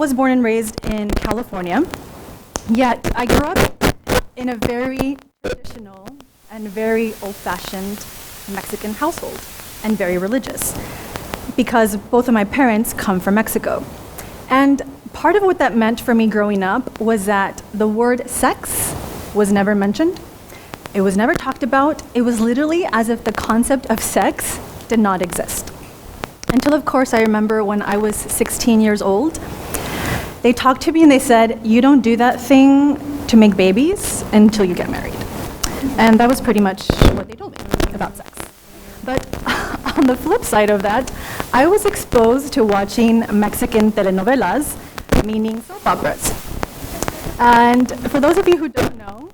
was born and raised in California, yet I grew up in a very traditional and very old-fashioned Mexican household, and very religious, because both of my parents come from Mexico. And part of what that meant for me growing up was that the word sex was never mentioned. It was never talked about. It was literally as if the concept of sex did not exist. Until, of course, I remember when I was 16 years old, they talked to me and they said, "You don't do that thing to make babies until you get married." And that was pretty much what they told me about sex. But on the flip side of that, I was exposed to watching Mexican telenovelas, meaning soap operas. And for those of you who don't know,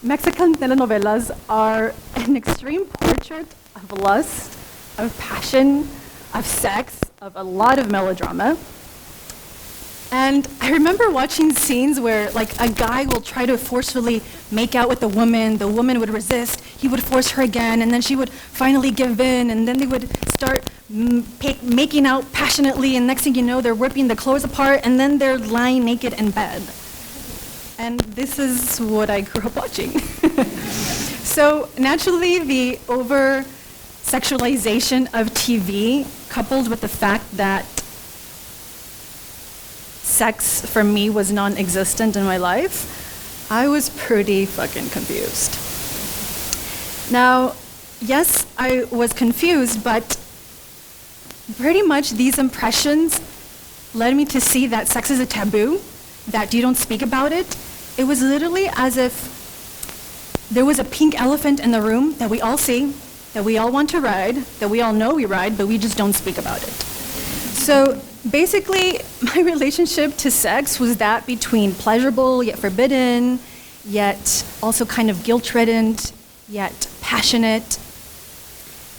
Mexican telenovelas are an extreme portrait of lust, of passion, of sex, of a lot of melodrama. And I remember watching scenes where like a guy will try to forcefully make out with the woman would resist, he would force her again, and then she would finally give in, and then they would start making out passionately, and next thing you know, they're ripping the clothes apart, and then they're lying naked in bed. And this is what I grew up watching. So naturally, the over-sexualization of TV, coupled with the fact that sex for me was non-existent in my life, I was pretty fucking confused. Now, yes, I was confused, but pretty much these impressions led me to see that sex is a taboo, that you don't speak about it. It was literally as if there was a pink elephant in the room that we all see, that we all want to ride, that we all know we ride, but we just don't speak about it. So basically, my relationship to sex was that between pleasurable yet forbidden, yet also kind of guilt-ridden, yet passionate.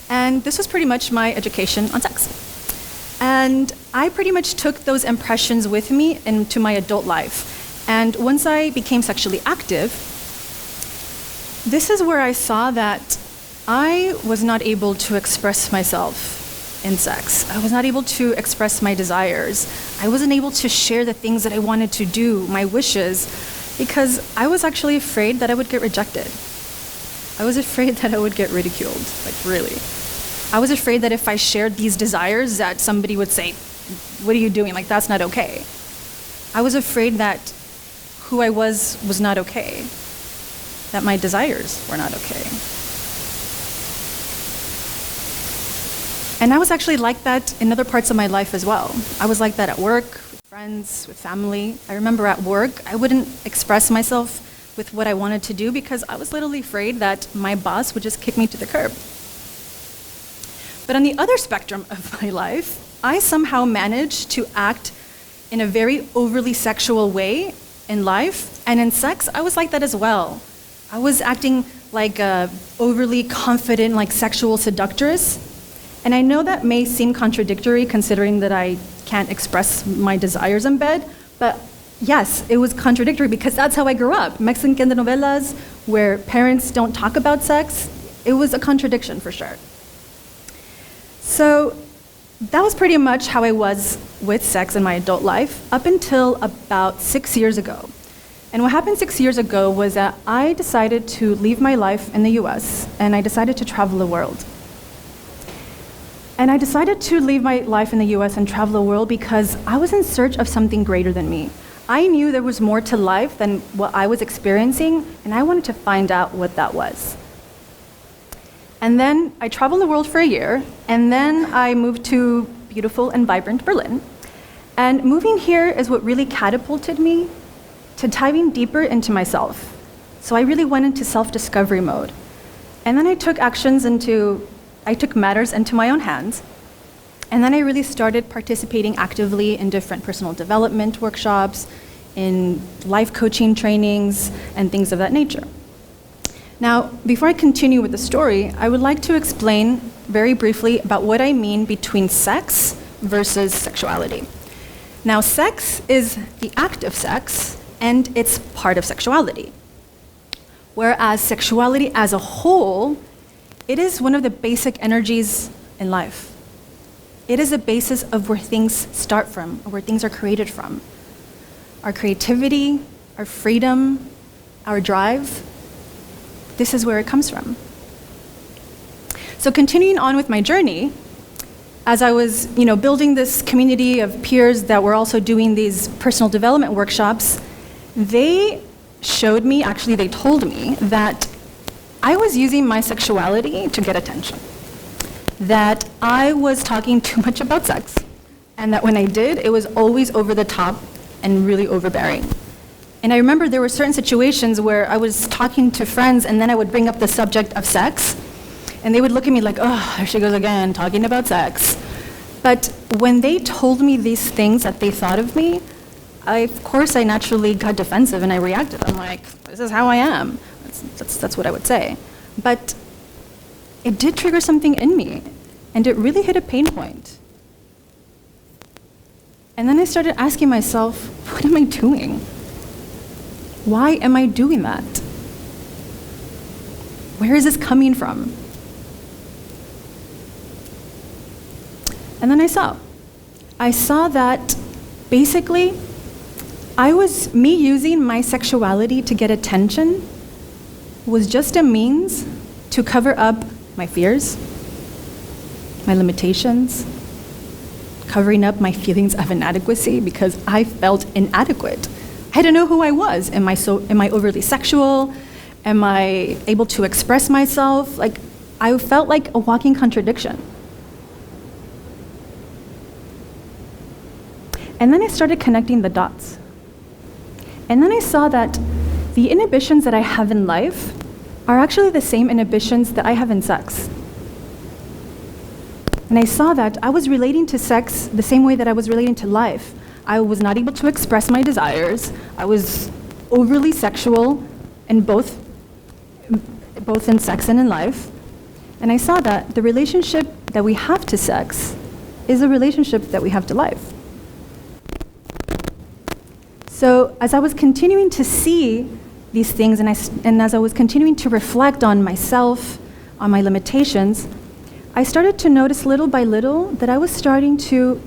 And this was pretty much my education on sex. And I pretty much took those impressions with me into my adult life. And once I became sexually active, this is where I saw that I was not able to express myself in sex. I was not able to express my desires. I wasn't able to share the things that I wanted to do, my wishes, because I was actually afraid that I would get rejected. I was afraid that I would get ridiculed, like really. I was afraid that if I shared these desires that somebody would say, "What are you doing? Like, that's not okay." I was afraid that who I was not okay, that my desires were not okay. And I was actually like that in other parts of my life as well. I was like that at work, with friends, with family. I remember at work, I wouldn't express myself with what I wanted to do because I was literally afraid that my boss would just kick me to the curb. But on the other spectrum of my life, I somehow managed to act in a very overly sexual way in life, and in sex, I was like that as well. I was acting like a overly confident, like sexual seductress. And I know that may seem contradictory considering that I can't express my desires in bed, but yes, it was contradictory because that's how I grew up. Mexican telenovelas where parents don't talk about sex, it was a contradiction for sure. So that was pretty much how I was with sex in my adult life up until about 6 years ago. And what happened 6 years ago was that I decided to leave my life in the US and I decided to travel the world. And I decided to leave my life in the US and travel the world because I was in search of something greater than me. I knew there was more to life than what I was experiencing, and I wanted to find out what that was. And then I traveled the world for a year, and then I moved to beautiful and vibrant Berlin. And moving here is what really catapulted me to diving deeper into myself. So I really went into self-discovery mode. And then I took matters into my own hands. And then I really started participating actively in different personal development workshops, in life coaching trainings, and things of that nature. Now, before I continue with the story, I would like to explain very briefly about what I mean between sex versus sexuality. Now, sex is the act of sex, and it's part of sexuality. Whereas sexuality as a whole, it is one of the basic energies in life. It is the basis of where things start from, or where things are created from. our creativity, our freedom, our drive, this is where it comes from. So continuing on with my journey, as I was, building this community of peers that were also doing these personal development workshops, they told me that I was using my sexuality to get attention, that I was talking too much about sex, and that when I did, it was always over the top and really overbearing. And I remember there were certain situations where I was talking to friends and then I would bring up the subject of sex, and they would look at me like, oh, there she goes again, talking about sex. But when they told me these things that they thought of me, I naturally got defensive and I reacted. I'm like, this is how I am. That's what I would say. But it did trigger something in me, and it really hit a pain point. And then I started asking myself, what am I doing? Why am I doing that? Where is this coming from? And then I saw that basically me using my sexuality to get attention was just a means to cover up my fears, my limitations, covering up my feelings of inadequacy because I felt inadequate. I didn't know who I was. Am I overly sexual? Am I able to express myself? I felt like a walking contradiction. And then I started connecting the dots. And then I saw that the inhibitions that I have in life are actually the same inhibitions that I have in sex. And I saw that I was relating to sex the same way that I was relating to life. I was not able to express my desires. I was overly sexual in both in sex and in life. And I saw that the relationship that we have to sex is a relationship that we have to life. So as I was continuing to see these things and as I was continuing to reflect on myself, on my limitations, I started to notice little by little that I was starting to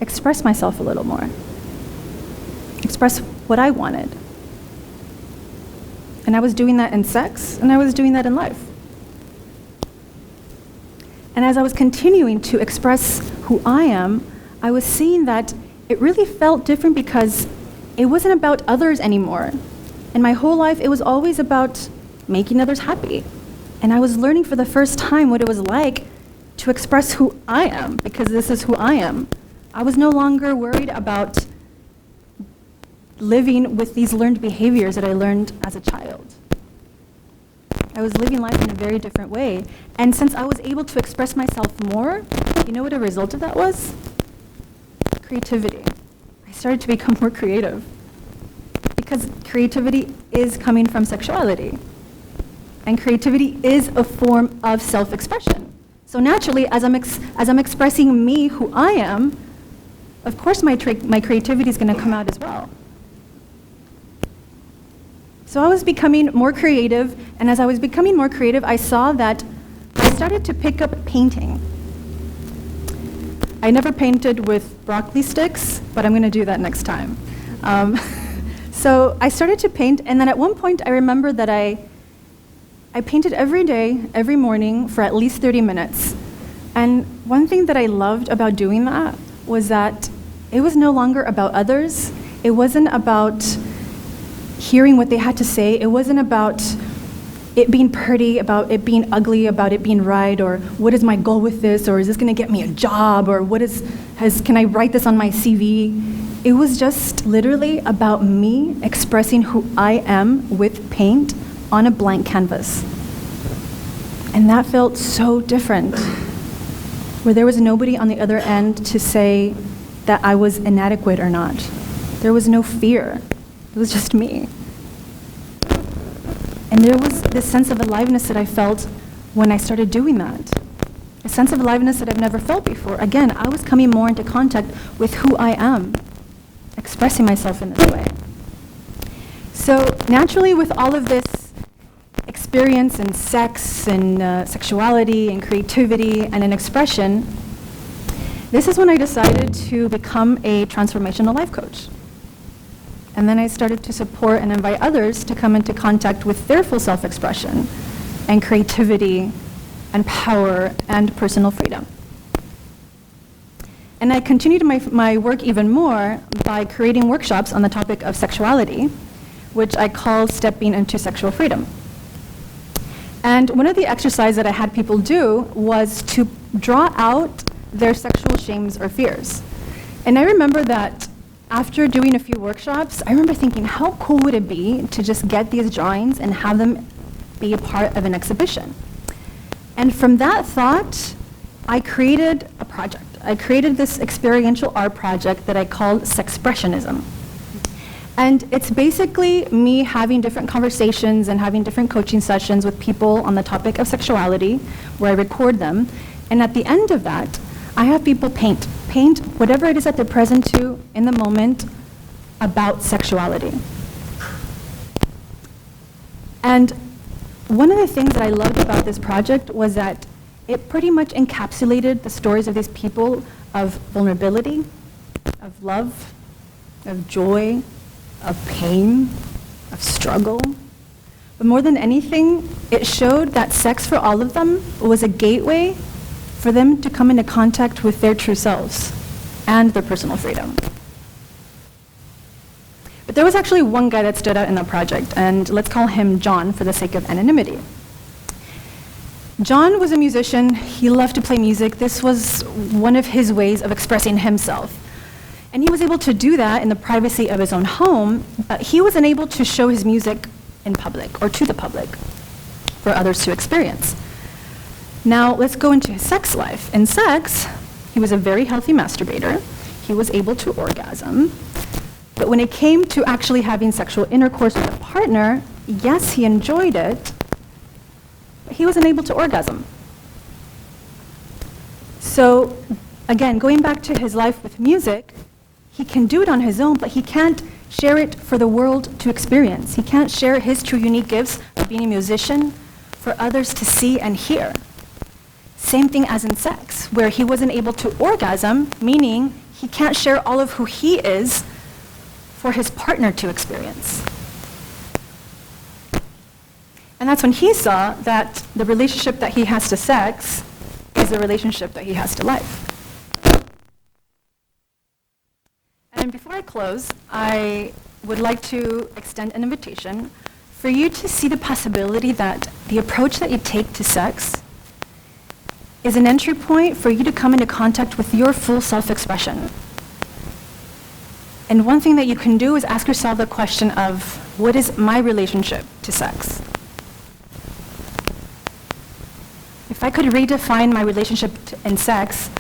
express myself a little more, express what I wanted. And I was doing that in sex, and I was doing that in life. And as I was continuing to express who I am, I was seeing that it really felt different because it wasn't about others anymore. In my whole life, it was always about making others happy. And I was learning for the first time what it was like to express who I am, because this is who I am. I was no longer worried about living with these learned behaviors that I learned as a child. I was living life in a very different way. And since I was able to express myself more, you know what a result of that was? Creativity. I started to become more creative because creativity is coming from sexuality. And creativity is a form of self-expression. So naturally, as I'm expressing me, who I am, of course my creativity is going to come out as well. So I was becoming more creative, and as I was becoming more creative, I saw that I started to pick up painting. I never painted with broccoli sticks, but I'm going to do that next time. So I started to paint, and then at one point I remember that I painted every day, every morning, for at least 30 minutes. And one thing that I loved about doing that was that it was no longer about others. It wasn't about hearing what they had to say. It wasn't about it being pretty, about it being ugly, about it being right, or what is my goal with this, or is this going to get me a job, or can I write this on my CV? It was just literally about me expressing who I am with paint on a blank canvas. And that felt so different, where there was nobody on the other end to say that I was inadequate or not. There was no fear. It was just me. And there was this sense of aliveness that I felt when I started doing that. A sense of aliveness that I've never felt before. Again, I was coming more into contact with who I am, expressing myself in this way. So naturally, with all of this experience in sex and sexuality and creativity and an expression, this is when I decided to become a transformational life coach. and then I started to support and invite others to come into contact with their full self-expression and creativity and power and personal freedom. And I continued my work even more by creating workshops on the topic of sexuality, which I call stepping into sexual freedom. And one of the exercises that I had people do was to draw out their sexual shames or fears. And I remember that after doing a few workshops, I remember thinking, how cool would it be to just get these drawings and have them be a part of an exhibition? And from that thought, I created a project. I created this experiential art project that I called Sex-pressionism. And it's basically me having different conversations and having different coaching sessions with people on the topic of sexuality, where I record them. And at the end of that, I have people paint whatever it is that they're present to in the moment about sexuality. And one of the things that I loved about this project was that it pretty much encapsulated the stories of these people of vulnerability, of love, of joy, of pain, of struggle. But more than anything, it showed that sex for all of them was a gateway for them to come into contact with their true selves and their personal freedom. But there was actually one guy that stood out in the project, and let's call him John for the sake of anonymity. John was a musician. He loved to play music. This was one of his ways of expressing himself. And he was able to do that in the privacy of his own home, but he wasn't able to show his music in public or to the public for others to experience. Now, let's go into his sex life. In sex, he was a very healthy masturbator. He was able to orgasm. But when it came to actually having sexual intercourse with a partner, yes, he enjoyed it, but he wasn't able to orgasm. So, again, going back to his life with music, he can do it on his own, but he can't share it for the world to experience. He can't share his true unique gifts of being a musician for others to see and hear. Same thing as in sex, where he wasn't able to orgasm, meaning he can't share all of who he is for his partner to experience. And that's when he saw that the relationship that he has to sex is the relationship that he has to life. And before I close, I would like to extend an invitation for you to see the possibility that the approach that you take to sex is an entry point for you to come into contact with your full self-expression. And one thing that you can do is ask yourself the question of, what is my relationship to sex? If I could redefine my relationship in sex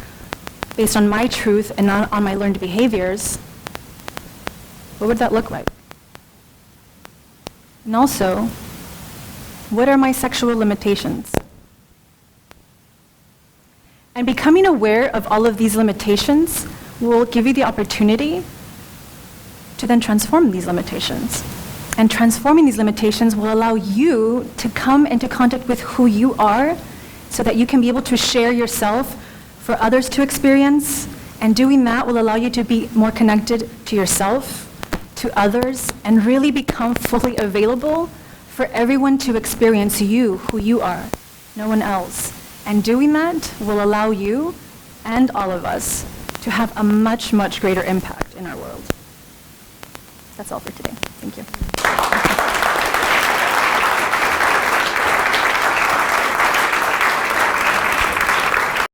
based on my truth and not on my learned behaviors, what would that look like? And also, what are my sexual limitations? And becoming aware of all of these limitations will give you the opportunity to then transform these limitations. And transforming these limitations will allow you to come into contact with who you are so that you can be able to share yourself for others to experience. And doing that will allow you to be more connected to yourself, to others, and really become fully available for everyone to experience you, who you are, no one else. And doing that will allow you and all of us to have a much, much greater impact in our world. That's all for today. Thank you.